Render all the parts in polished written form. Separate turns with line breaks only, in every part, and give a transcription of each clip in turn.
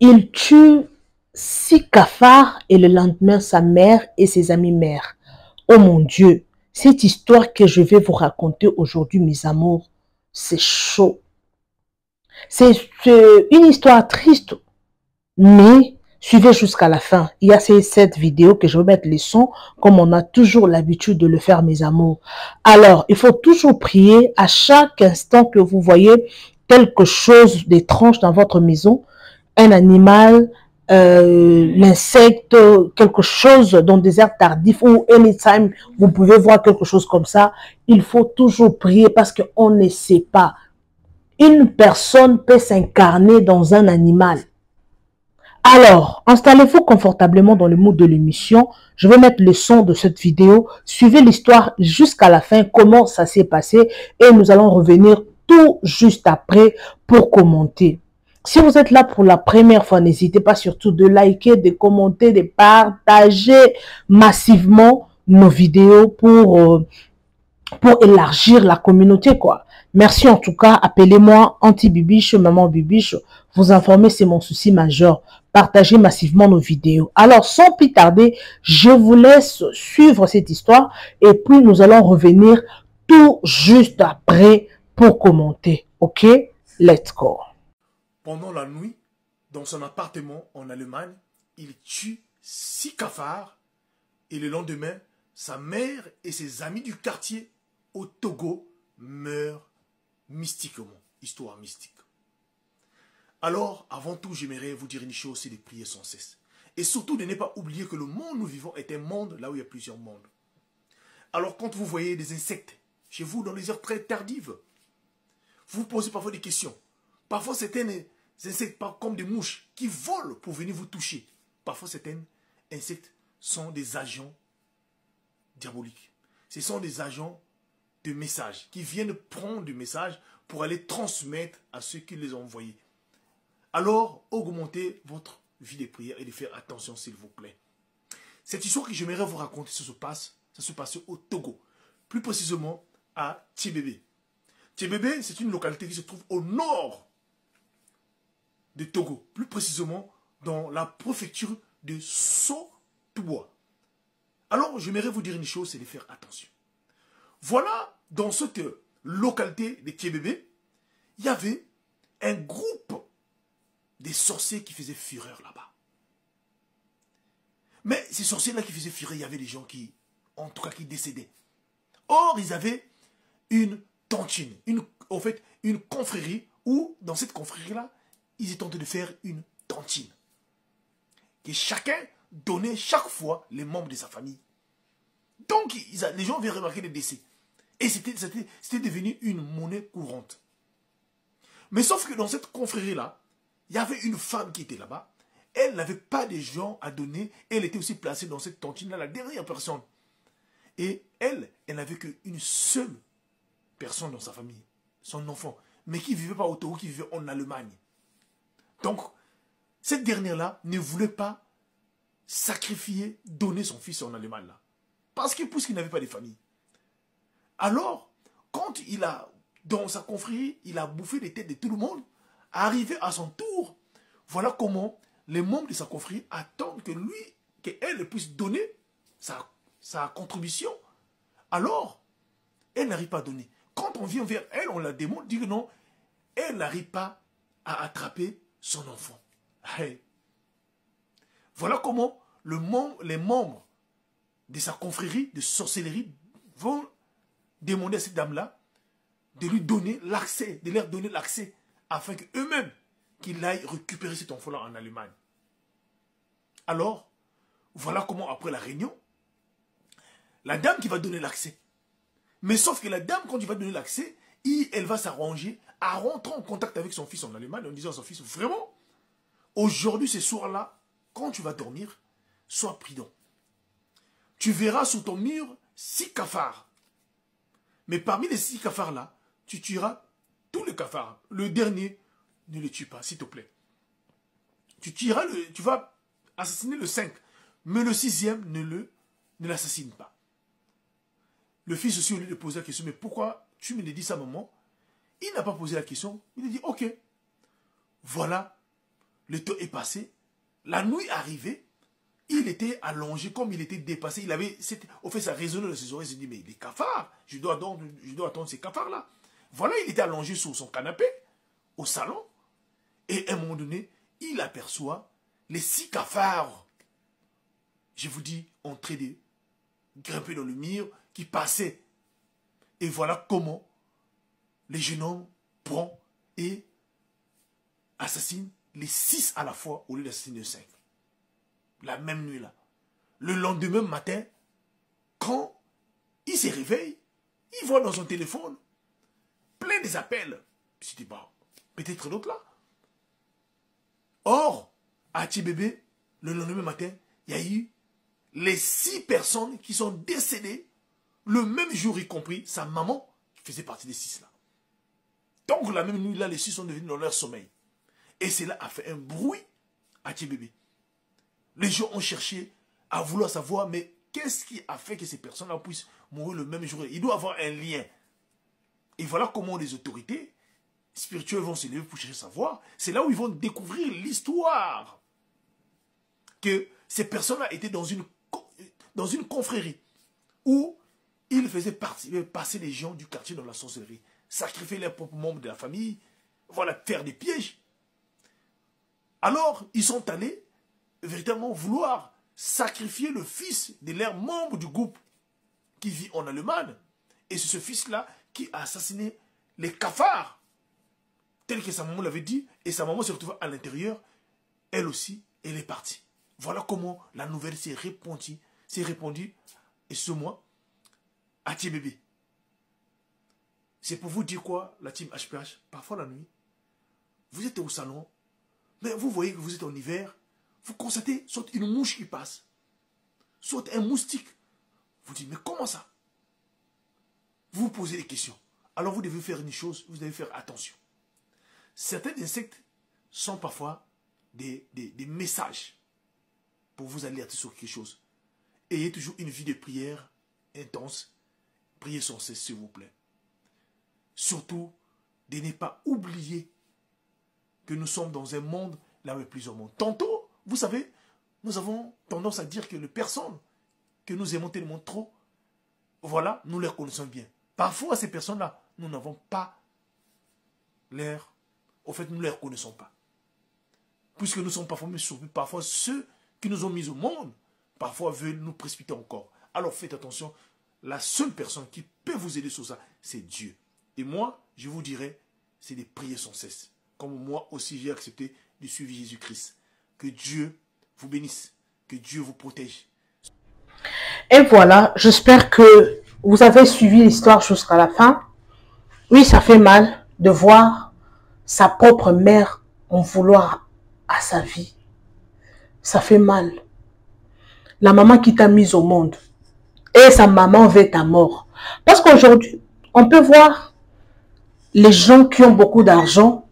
Il tue 6 cafards et le lendemain sa mère et ses amis mères. Oh mon Dieu, cette histoire que je vais vous raconter aujourd'hui, mes amours, c'est chaud. C'est une histoire triste, mais suivez jusqu'à la fin. Il y a cette vidéo que je vais mettre les sons, comme on a toujours l'habitude de le faire, mes amours. Alors, il faut toujours prier à chaque instant que vous voyez quelque chose d'étrange dans votre maison, un animal, l'insecte, quelque chose dans des heures tardifs ou anytime, vous pouvez voir quelque chose comme ça. Il faut toujours prier parce qu'on ne sait pas. Une personne peut s'incarner dans un animal. Alors, installez-vous confortablement dans le mood de l'émission. Je vais mettre le son de cette vidéo. Suivez l'histoire jusqu'à la fin, comment ça s'est passé. Et nous allons revenir tout juste après pour commenter. Si vous êtes là pour la première fois, n'hésitez pas surtout de liker, de commenter, de partager massivement nos vidéos pour élargir la communauté, quoi. Merci en tout cas. Appelez-moi Auntie Bibiche, Maman Bibiche. Vous informer, c'est mon souci majeur. Partagez massivement nos vidéos. Alors, sans plus tarder, je vous laisse suivre cette histoire et puis nous allons revenir tout juste après pour commenter. OK? Let's go.
Pendant la nuit, dans son appartement en Allemagne, il tue 6 cafards et le lendemain, sa mère et ses amis du quartier au Togo meurent mystiquement. Histoire mystique. Alors, avant tout, j'aimerais vous dire une chose, c'est de prier sans cesse. Et surtout, de ne pas oublier que le monde où nous vivons est un monde là où il y a plusieurs mondes. Alors, quand vous voyez des insectes chez vous dans les heures très tardives, vous vous posez parfois des questions. Parfois, certains insectes, comme des mouches, qui volent pour venir vous toucher. Parfois, certains insectes sont des agents diaboliques. Ce sont des agents de messages qui viennent prendre du message pour aller transmettre à ceux qui les ont envoyés. Alors, augmentez votre vie de prière et de faire attention, s'il vous plaît. Cette histoire que j'aimerais vous raconter, ça se passe au Togo. Plus précisément, à Tchébébé. Tchébébé, c'est une localité qui se trouve au nord de Togo. Plus précisément, dans la préfecture de Sotouboua. Alors, j'aimerais vous dire une chose, c'est de faire attention. Voilà, dans cette localité de Tchébébé, il y avait un groupe des sorciers qui faisaient fureur là-bas. Mais ces sorciers-là qui faisaient fureur, il y avait des gens qui, en tout cas, qui décédaient. Or, ils avaient une tontine, en fait, une confrérie, où, dans cette confrérie-là, ils étaient en train de faire une tontine. Et chacun donnait chaque fois les membres de sa famille. Donc, les gens avaient remarqué les décès. Et c'était devenu une monnaie courante. Mais sauf que dans cette confrérie-là, il y avait une femme qui était là-bas. Elle n'avait pas de gens à donner. Elle était aussi placée dans cette tontine-là, la dernière personne. Et elle n'avait qu'une seule personne dans sa famille, son enfant, mais qui ne vivait pas au Togo, qui vivait en Allemagne. Donc, cette dernière-là ne voulait pas sacrifier, donner son fils en Allemagne, là. Puisqu'il n'avait pas de famille. Alors, quand dans sa confrérie, il a bouffé les têtes de tout le monde, arrivé à son tour, voilà comment les membres de sa confrérie attendent qu'elle puisse donner sa contribution. Alors, elle n'arrive pas à donner. Quand on vient vers elle, on la démontre, dit que non, elle n'arrive pas à attraper son enfant. Hey. Voilà comment les membres de sa confrérie de sorcellerie vont demander à cette dame-là de lui donner l'accès, de leur donner l'accès, afin qu'eux-mêmes, qu'ils aillent récupérer cet enfant-là en Allemagne. Alors, voilà comment, après la réunion, la dame qui va donner l'accès. Mais sauf que la dame, quand il va donner l'accès, elle va s'arranger à rentrer en contact avec son fils en Allemagne en disant à son fils, vraiment, aujourd'hui, ce soir-là, quand tu vas dormir, sois prudent. Tu verras sur ton mur 6 cafards. Mais parmi les 6 cafards-là, tu tueras tous les cafards. Le dernier, ne le tue pas, s'il te plaît. Tu vas assassiner le 5. Mais le 6e, ne l'assassine pas. Le fils aussi, au lieu de poser la question, mais pourquoi tu me dis ça, maman? Il n'a pas posé la question. Il a dit, ok, voilà le temps est passé, la nuit arrivée, il était allongé, comme il était dépassé, il avait, au fait, ça résonnait dans ses oreilles, il s'est dit, mais les cafards, je dois attendre ces cafards-là. Voilà, il était allongé sur son canapé, au salon, et à un moment donné, il aperçoit les 6 cafards, je vous dis, en train de grimper dans le mur, qui passaient. Et voilà comment les jeunes hommes prennent et assassinent les 6 à la fois, au lieu d'assassiner 5. La même nuit là. Le lendemain matin, quand il se réveille, il voit dans son téléphone plein des appels. Il se dit, bah, peut-être d'autres là. Or, à Tchibébé, le lendemain matin, il y a eu les 6 personnes qui sont décédées le même jour, y compris sa maman, qui faisait partie des 6 là. Donc la même nuit là, les 6 sont devenus dans leur sommeil. Et cela a fait un bruit à Tchibébé. Les gens ont cherché à vouloir savoir, mais qu'est-ce qui a fait que ces personnes-là puissent mourir le même jour? Il doit avoir un lien. Et voilà comment les autorités spirituelles vont se lever pour chercher à savoir. C'est là où ils vont découvrir l'histoire. Que ces personnes-là étaient dans une confrérie où ils faisaient passer les gens du quartier dans la sorcellerie, sacrifier leurs propres membres de la famille, voilà, faire des pièges. Alors, ils sont allés véritablement vouloir sacrifier le fils de leur membre du groupe qui vit en Allemagne. Et c'est ce fils-là qui a assassiné les cafards, tel que sa maman l'avait dit, et sa maman s'est retrouvée à l'intérieur, elle aussi, elle est partie. Voilà comment la nouvelle s'est répandue, et ce mois, à Tchibébé. C'est pour vous dire quoi, la team HPH, parfois la nuit, vous êtes au salon, mais vous voyez que vous êtes en hiver, vous constatez soit une mouche qui passe, soit un moustique. Vous dites, mais comment ça? Vous vous posez des questions. Alors vous devez faire une chose, vous devez faire attention. Certains insectes sont parfois des messages pour vous alerter sur quelque chose. Ayez toujours une vie de prière intense. Priez sans cesse, s'il vous plaît. Surtout, de ne pas oublier que nous sommes dans un monde là où il y a plusieurs mondes. Tantôt, vous savez, nous avons tendance à dire que les personnes que nous aimons tellement trop, voilà, nous les connaissons bien. Parfois, ces personnes-là, nous n'avons pas l'air, au fait, nous ne les reconnaissons pas. Puisque nous sommes parfois mis surpris, parfois ceux qui nous ont mis au monde, parfois veulent nous précipiter encore. Alors faites attention, la seule personne qui peut vous aider sur ça, c'est Dieu. Et moi, je vous dirais, c'est de prier sans cesse. Comme moi aussi, j'ai accepté de suivre Jésus-Christ. Que Dieu vous bénisse, que Dieu vous protège.
Et voilà, j'espère que vous avez suivi l'histoire jusqu'à la fin. Oui, ça fait mal de voir sa propre mère en vouloir à sa vie. Ça fait mal. La maman qui t'a mise au monde. Et sa maman veut ta mort. Parce qu'aujourd'hui, on peut voir les gens qui ont beaucoup d'argent,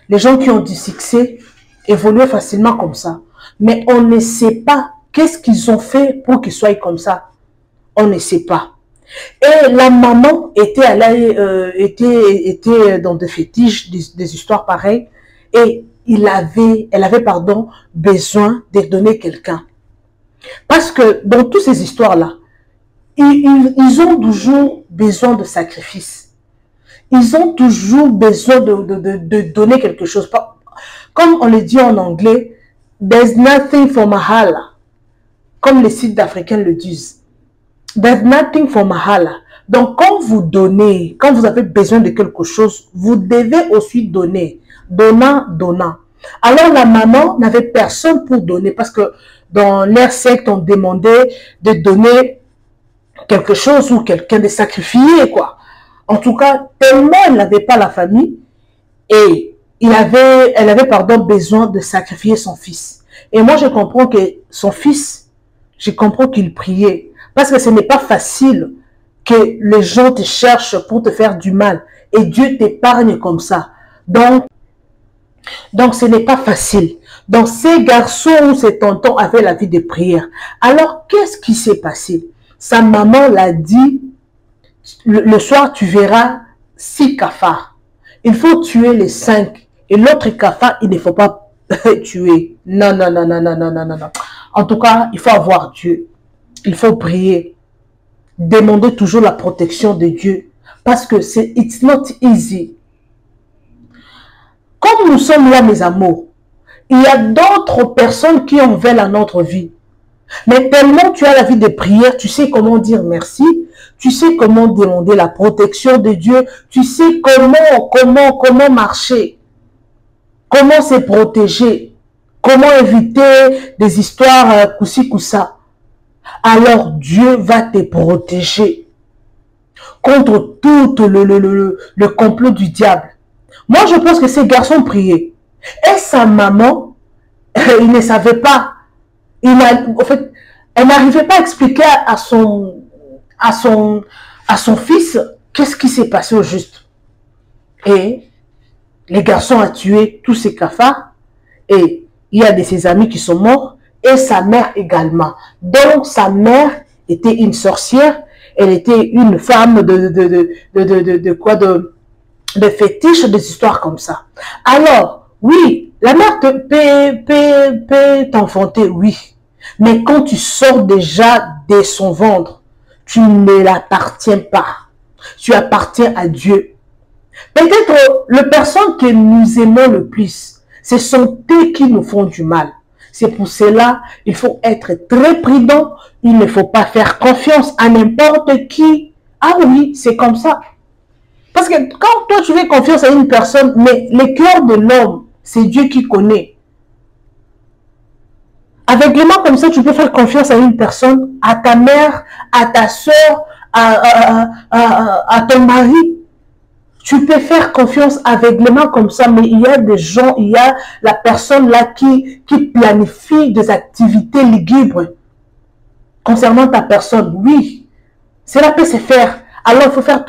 les gens qui ont du succès, évoluer facilement comme ça. Mais on ne sait pas qu'est-ce qu'ils ont fait pour qu'ils soient comme ça. On ne sait pas. Et la maman était dans des fétiches, des histoires pareilles. Et elle avait besoin de donner quelqu'un. Parce que dans toutes ces histoires-là, ils ont toujours besoin de sacrifices. Ils ont toujours besoin de donner quelque chose. Comme on le dit en anglais, there's nothing for Mahala. Comme les sites d'Africains le disent. There's nothing for Mahala. Donc, quand vous donnez, quand vous avez besoin de quelque chose, vous devez aussi donner. Donnant, donnant. Alors, la maman n'avait personne pour donner parce que dans leur secte, on demandait de donner quelque chose ou quelqu'un de sacrifier, quoi. En tout cas, tellement elle n'avait pas la famille et elle avait besoin de sacrifier son fils. Et moi, je comprends que son fils, je comprends qu'il priait. Parce que ce n'est pas facile que les gens te cherchent pour te faire du mal. Et Dieu t'épargne comme ça. Donc ce n'est pas facile. Donc, ces garçons ou ces tontons avaient la vie de prière. Alors, qu'est-ce qui s'est passé? Sa maman l'a dit, le soir, tu verras 6 cafards. Il faut tuer les 5. Et l'autre cafard, il ne faut pas tuer. Non, non, non, non, non, non, non, non, non. En tout cas, il faut avoir Dieu. Il faut prier. Demander toujours la protection de Dieu. Parce que c'est it's not easy. Comme nous sommes là, mes amours, il y a d'autres personnes qui en veulent à notre vie. Mais tellement tu as la vie de prière, tu sais comment dire merci, tu sais comment demander la protection de Dieu, tu sais comment marcher, comment se protéger, comment éviter des histoires coussi coussa. Alors Dieu va te protéger contre tout le complot du diable. Moi, je pense que ces garçons priaient. Et sa maman, il ne savait pas. En fait, elle n'arrivait pas à expliquer à son fils qu'est-ce qui s'est passé au juste. Et les garçons ont tué tous ces cafards. Et il y a de ses amis qui sont morts. Et sa mère également. Donc, sa mère était une sorcière. Elle était une femme de fétiche, des histoires comme ça. Alors, oui, la mère peut t'enfanter, oui. Mais quand tu sors déjà de son ventre, tu ne l'appartiens pas. Tu appartiens à Dieu. Peut-être les personnes que nous aimons le plus, ce sont eux qui nous font du mal. C'est pour cela il faut être très prudent. Il ne faut pas faire confiance à n'importe qui. Ah oui, c'est comme ça. Parce que quand toi tu fais confiance à une personne, mais le cœur de l'homme, c'est Dieu qui connaît. Aveuglément comme ça, tu peux faire confiance à une personne, à ta mère, à ta soeur, à ton mari. Tu peux faire confiance aveuglément comme ça, mais il y a des gens, il y a la personne là qui planifie des activités lugubres concernant ta personne. Oui, cela peut se faire. Alors, il faut faire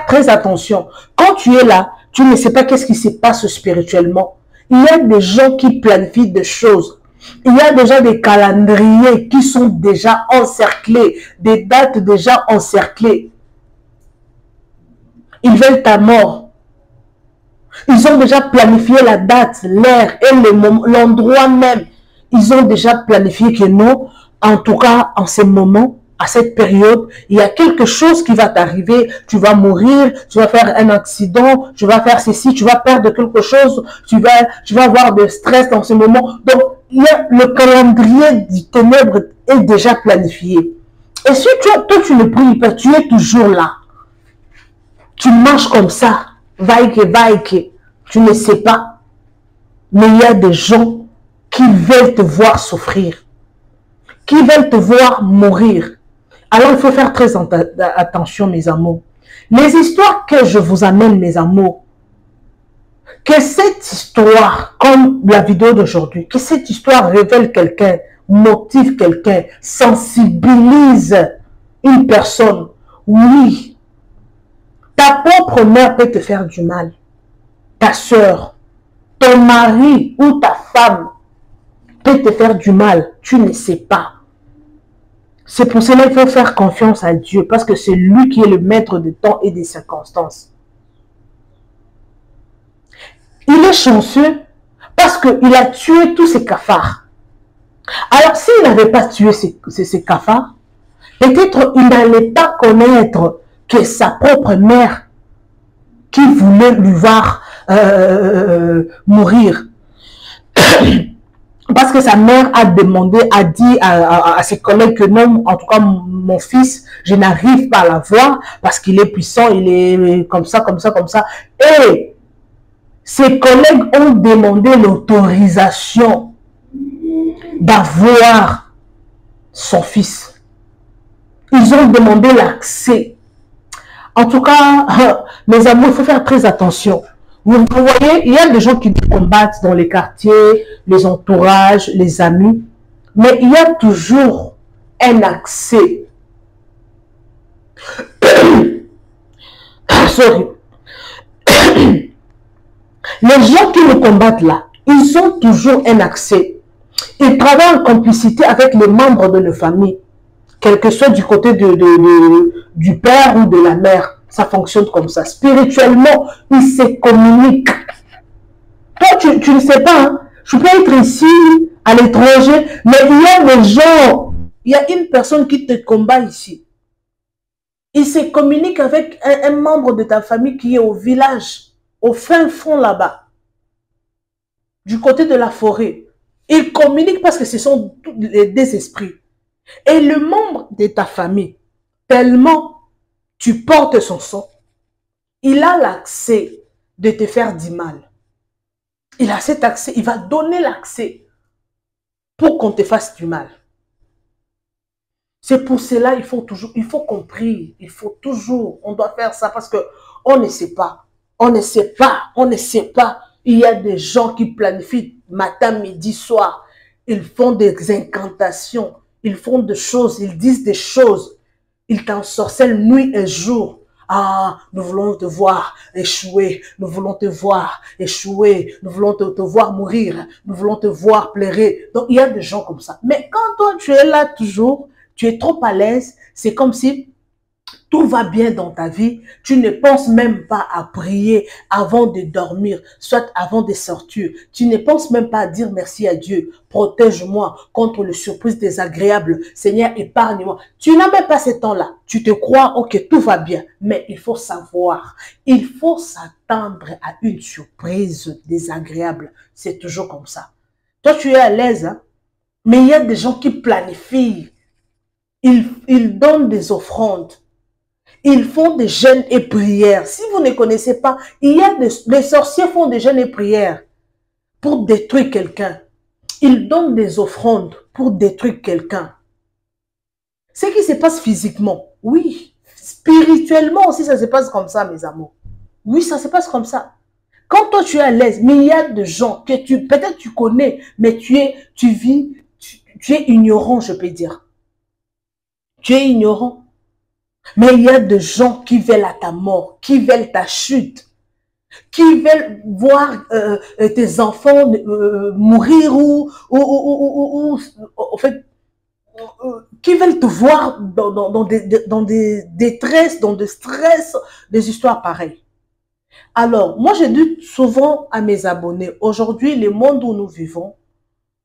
très attention. Quand tu es là, tu ne sais pas qu'est-ce qui se passe spirituellement. Il y a des gens qui planifient des choses. Il y a déjà des calendriers qui sont déjà encerclés, des dates déjà encerclées. Ils veulent ta mort. Ils ont déjà planifié la date, l'heure et l'endroit même. Ils ont déjà planifié que non, en tout cas en ce moment, à cette période, il y a quelque chose qui va t'arriver, tu vas mourir, tu vas faire un accident, tu vas faire ceci, tu vas perdre quelque chose, tu vas avoir de stress dans ce moment. Donc, le calendrier du ténèbre est déjà planifié. Et si toi, tu ne pries pas, tu es toujours là. Tu marches comme ça, vaille-que, tu ne sais pas. Mais il y a des gens qui veulent te voir souffrir, qui veulent te voir mourir. Alors, il faut faire très attention, mes amours. Les histoires que je vous amène, mes amours, que cette histoire, comme la vidéo d'aujourd'hui, que cette histoire révèle quelqu'un, motive quelqu'un, sensibilise une personne. Oui, ta propre mère peut te faire du mal. Ta soeur, ton mari ou ta femme peut te faire du mal. Tu ne sais pas. C'est pour cela qu'il faut faire confiance à Dieu, parce que c'est lui qui est le maître du temps et des circonstances. Il est chanceux parce qu'il a tué tous ces cafards. Alors, s'il n'avait pas tué ces cafards, peut-être il n'allait pas connaître que sa propre mère qui voulait lui voir mourir. Parce que sa mère a demandé, a dit à ses collègues que non, en tout cas mon fils, je n'arrive pas à la voir parce qu'il est puissant, il est comme ça, comme ça, comme ça. Et ses collègues ont demandé l'autorisation d'avoir son fils. Ils ont demandé l'accès. En tout cas, mes amours, il faut faire très attention. Vous voyez, il y a des gens qui combattent dans les quartiers, les entourages, les amis, mais il y a toujours un accès. Sorry. Les gens qui nous combattent là, ils ont toujours un accès. Ils travaillent en complicité avec les membres de leur famille, quel que soit du côté du père ou de la mère. Ça fonctionne comme ça. Spirituellement, ils se communiquent. Toi, tu ne sais pas, hein? Je peux être ici, à l'étranger, mais il y a des gens, il y a une personne qui te combat ici. Il se communique avec un membre de ta famille qui est au village, au fin fond là-bas, du côté de la forêt. Il communique parce que ce sont des esprits. Et le membre de ta famille, tellement tu portes son sang, il a l'accès de te faire du mal. Il a cet accès, il va donner l'accès pour qu'on te fasse du mal. C'est pour cela il faut qu'on prie, il faut toujours, on doit faire ça parce que on ne sait pas, on ne sait pas, on ne sait pas. Il y a des gens qui planifient matin, midi, soir, ils font des incantations, ils font des choses, ils disent des choses, ils t'ensorcellent nuit et jour. Ah, nous voulons te voir échouer, nous voulons te voir échouer, nous voulons te voir mourir, nous voulons te voir pleurer. Donc, il y a des gens comme ça. Mais quand toi, tu es là toujours, tu es trop à l'aise, c'est comme si tout va bien dans ta vie, tu ne penses même pas à prier avant de dormir, soit avant de sortir. Tu ne penses même pas à dire merci à Dieu. Protège-moi contre les surprises désagréables. Seigneur, épargne-moi. Tu n'as même pas ce temps-là. Tu te crois, ok, tout va bien. Mais il faut savoir, il faut s'attendre à une surprise désagréable. C'est toujours comme ça. Toi, tu es à l'aise, hein? Mais il y a des gens qui planifient. Ils donnent des offrandes. Ils font des jeûnes et prières. Si vous ne connaissez pas, les sorciers font des jeûnes et prières pour détruire quelqu'un. Ils donnent des offrandes pour détruire quelqu'un. Ce qui se passe physiquement, oui. Spirituellement aussi, ça se passe comme ça, mes amours. Oui, ça se passe comme ça. Quand toi, tu es à l'aise, mais il y a des gens que peut-être tu connais, mais tu es ignorant, je peux dire. Tu es ignorant. Mais il y a des gens qui veulent à ta mort, qui veulent ta chute, qui veulent voir tes enfants mourir ou en fait, qui veulent te voir dans des détresses, dans des stress, des histoires pareilles. Alors, moi, je dis souvent à mes abonnés, aujourd'hui, le monde où nous vivons,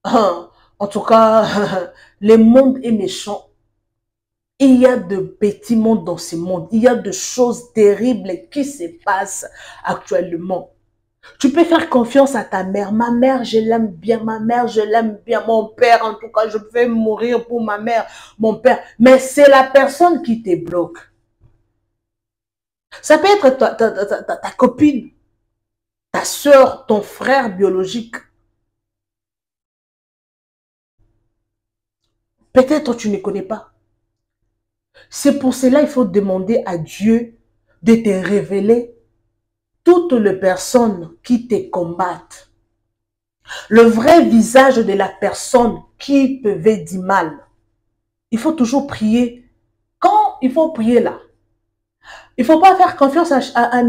en tout cas, le monde est méchant. Il y a de petits mondes dans ce monde. Il y a de choses terribles qui se passent actuellement. Tu peux faire confiance à ta mère. Ma mère, je l'aime bien. Ma mère, je l'aime bien. Mon père, en tout cas, je vais mourir pour ma mère, mon père. Mais c'est la personne qui te bloque. Ça peut être ta copine, ta soeur, ton frère biologique. Peut-être tu ne connais pas. C'est pour cela qu'il faut demander à Dieu de te révéler toutes les personnes qui te combattent. Le vrai visage de la personne qui te veut du mal. Il faut toujours prier. Quand il faut prier là, il ne faut pas faire confiance à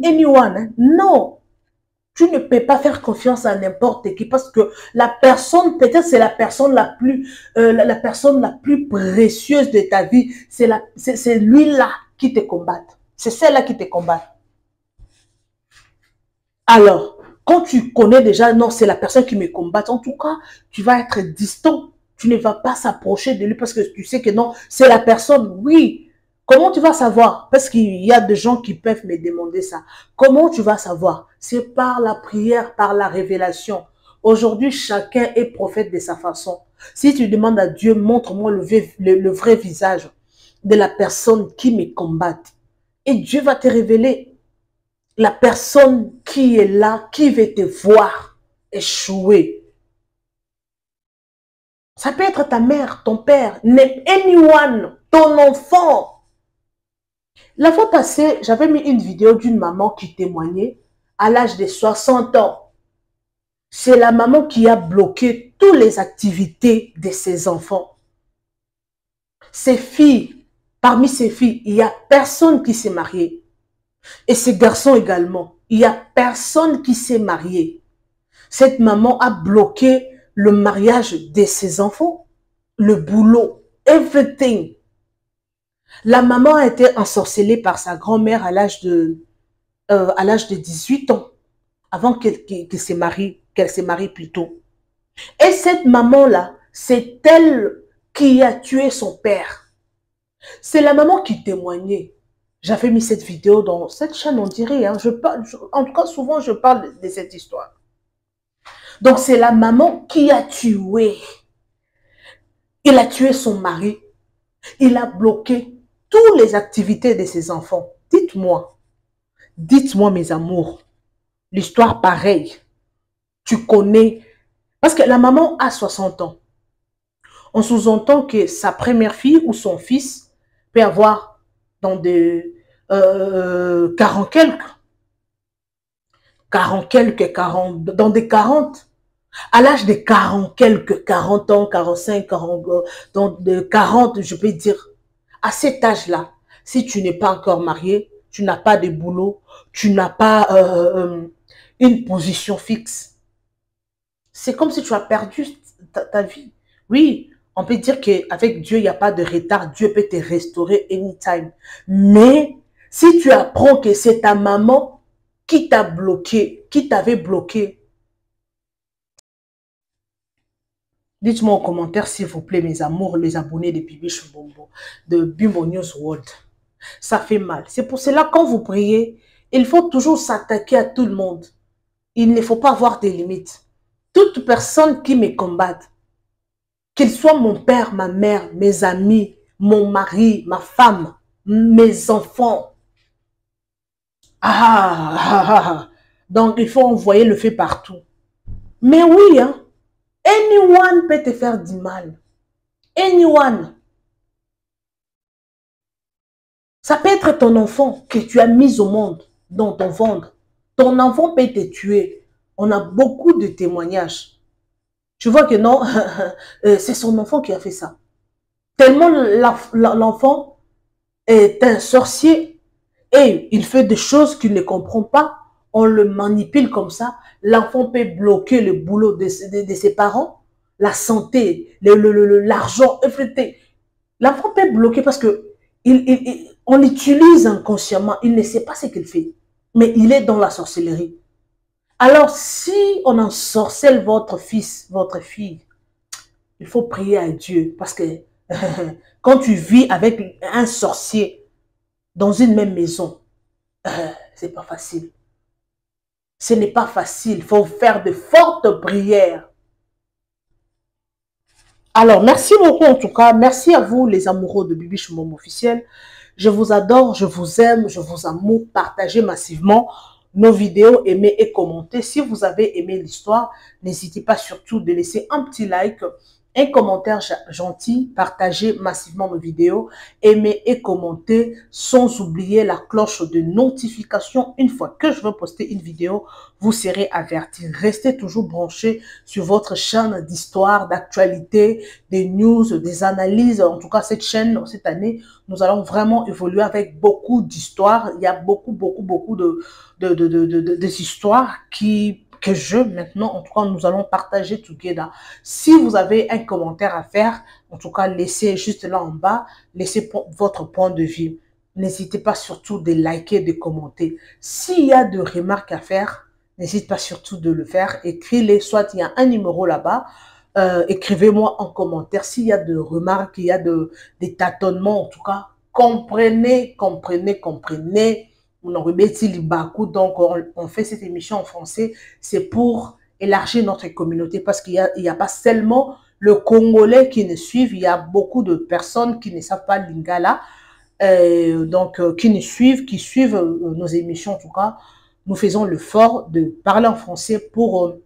anyone. Hein. Non. Tu ne peux pas faire confiance à n'importe qui parce que la personne, peut-être c'est la personne la plus précieuse de ta vie. C'est lui-là qui te combat. C'est celle-là qui te combat. Alors, quand tu connais déjà, non, c'est la personne qui me combat, en tout cas, tu vas être distant. Tu ne vas pas s'approcher de lui parce que tu sais que non, c'est la personne, oui. Comment tu vas savoir? Parce qu'il y a des gens qui peuvent me demander ça. Comment tu vas savoir? C'est par la prière, par la révélation. Aujourd'hui, chacun est prophète de sa façon. Si tu demandes à Dieu, montre-moi le vrai visage de la personne qui me combat. Et Dieu va te révéler la personne qui est là, qui veut te voir échouer. Ça peut être ta mère, ton père, anyone, ton enfant. La fois passée, j'avais mis une vidéo d'une maman qui témoignait à l'âge de 60 ans. C'est la maman qui a bloqué toutes les activités de ses enfants. Ses filles, parmi ses filles, il n'y a personne qui s'est marié. Et ses garçons également, il n'y a personne qui s'est marié. Cette maman a bloqué le mariage de ses enfants, le boulot, everything. La maman a été ensorcelée par sa grand-mère à l'âge de 18 ans, avant qu'elle se marie. qu'elle se marie plus tôt. Et cette maman-là, c'est elle qui a tué son père. C'est la maman qui témoignait. J'avais mis cette vidéo dans cette chaîne, on dirait. Hein, en tout cas, souvent, je parle de cette histoire. Donc, c'est la maman qui a tué. Il a tué son mari. Il a bloqué toutes les activités de ses enfants. Dites-moi mes amours, l'histoire pareille. Tu connais. Parce que la maman a 60 ans. On sous-entend que sa première fille ou son fils peut avoir dans des 40 quelques. 40 quelques, 40, dans des 40. À l'âge de 40 quelques, 40 ans, 45, 40, dans de 40, je peux dire, à cet âge-là, si tu n'es pas encore marié, tu n'as pas de boulot, tu n'as pas une position fixe. C'est comme si tu as perdu ta vie. Oui, on peut dire qu'avec Dieu, il n'y a pas de retard. Dieu peut te restaurer anytime. Mais si tu apprends que c'est ta maman qui t'a bloqué, qui t'avait bloqué, dites-moi en commentaire, s'il vous plaît, mes amours, les abonnés de Bibiche Mbombo, de Bimbo News World. Ça fait mal. C'est pour cela, quand vous priez, il faut toujours s'attaquer à tout le monde. Il ne faut pas avoir des limites. Toute personne qui me combatte, qu'il soit mon père, ma mère, mes amis, mon mari, ma femme, mes enfants. Donc, il faut envoyer le feu partout. Mais oui, hein, anyone peut te faire du mal. Anyone. Ça peut être ton enfant que tu as mis au monde, dans ton ventre. Ton enfant peut te tuer. On a beaucoup de témoignages. Tu vois que non, c'est son enfant qui a fait ça. Tellement l'enfant est un sorcier et il fait des choses qu'il ne comprend pas. On le manipule comme ça. L'enfant peut bloquer le boulot de ses parents, la santé, l'argent, everything. L'enfant peut bloquer parce que on l'utilise inconsciemment. Il ne sait pas ce qu'il fait. Mais il est dans la sorcellerie. Alors, si on ensorcelle votre fils, votre fille, il faut prier à Dieu. Parce que quand tu vis avec un sorcier dans une même maison, c'est pas facile. Ce n'est pas facile. Il faut faire de fortes prières. Alors, merci beaucoup en tout cas. Merci à vous, les amoureux de Bibiche Mbombo officiel. Je vous adore, je vous aime, je vous amour. Partagez massivement nos vidéos, aimez et commentez. Si vous avez aimé l'histoire, n'hésitez pas surtout de laisser un petit like, un commentaire gentil, partagez massivement mes vidéos, aimez et commentez, sans oublier la cloche de notification. Une fois que je vais poster une vidéo, vous serez avertis. Restez toujours branchés sur votre chaîne d'histoire, d'actualité, des news, des analyses. En tout cas, cette chaîne, cette année, nous allons vraiment évoluer avec beaucoup d'histoires. Il y a beaucoup des histoires maintenant, en tout cas, nous allons partager together. Si vous avez un commentaire à faire, en tout cas, laissez juste là en bas, laissez votre point de vue. N'hésitez pas surtout de liker, de commenter. S'il y a des remarques à faire, n'hésitez pas surtout de le faire. Écrivez-les, soit il y a un numéro là-bas, écrivez-moi en commentaire. S'il y a des remarques, il y a des tâtonnements, en tout cas, comprenez. Donc, on fait cette émission en français, c'est pour élargir notre communauté parce qu'il n'y a pas seulement le Congolais qui nous suivent, il y a beaucoup de personnes qui ne savent pas Lingala, qui nous suivent, qui suivent nos émissions en tout cas. Nous faisons l'effort de parler en français pour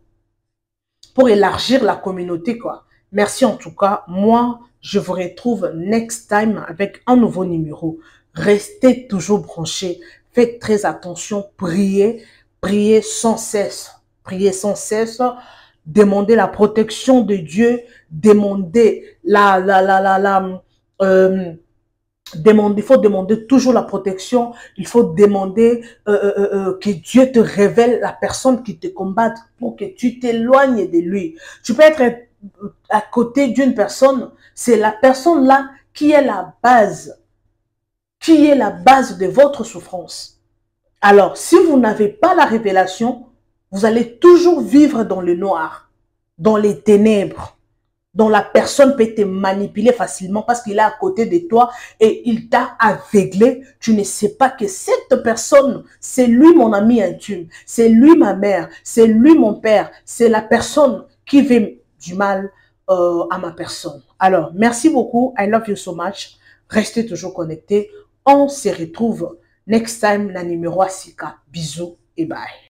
élargir la communauté, quoi. Merci en tout cas. Moi, je vous retrouve next time avec un nouveau numéro. Restez toujours branchés. Faites très attention, priez sans cesse. Priez sans cesse. Demandez la protection de Dieu. Demandez il faut demander toujours la protection. Il faut demander que Dieu te révèle la personne qui te combatte pour que tu t'éloignes de lui. Tu peux être à côté d'une personne. C'est la personne là qui est la base. De votre souffrance. Alors, si vous n'avez pas la révélation, Vous allez toujours vivre dans le noir, dans les ténèbres, dont la personne peut te manipuler facilement parce qu'il est à côté de toi et il t'a aveuglé. Tu ne sais pas que cette personne, c'est lui mon ami intime, c'est lui ma mère, c'est lui mon père, c'est la personne qui veut du mal à ma personne. Alors, merci beaucoup. I love you so much. Restez toujours connectés. On se retrouve next time, la numéro 6. Bisous et bye.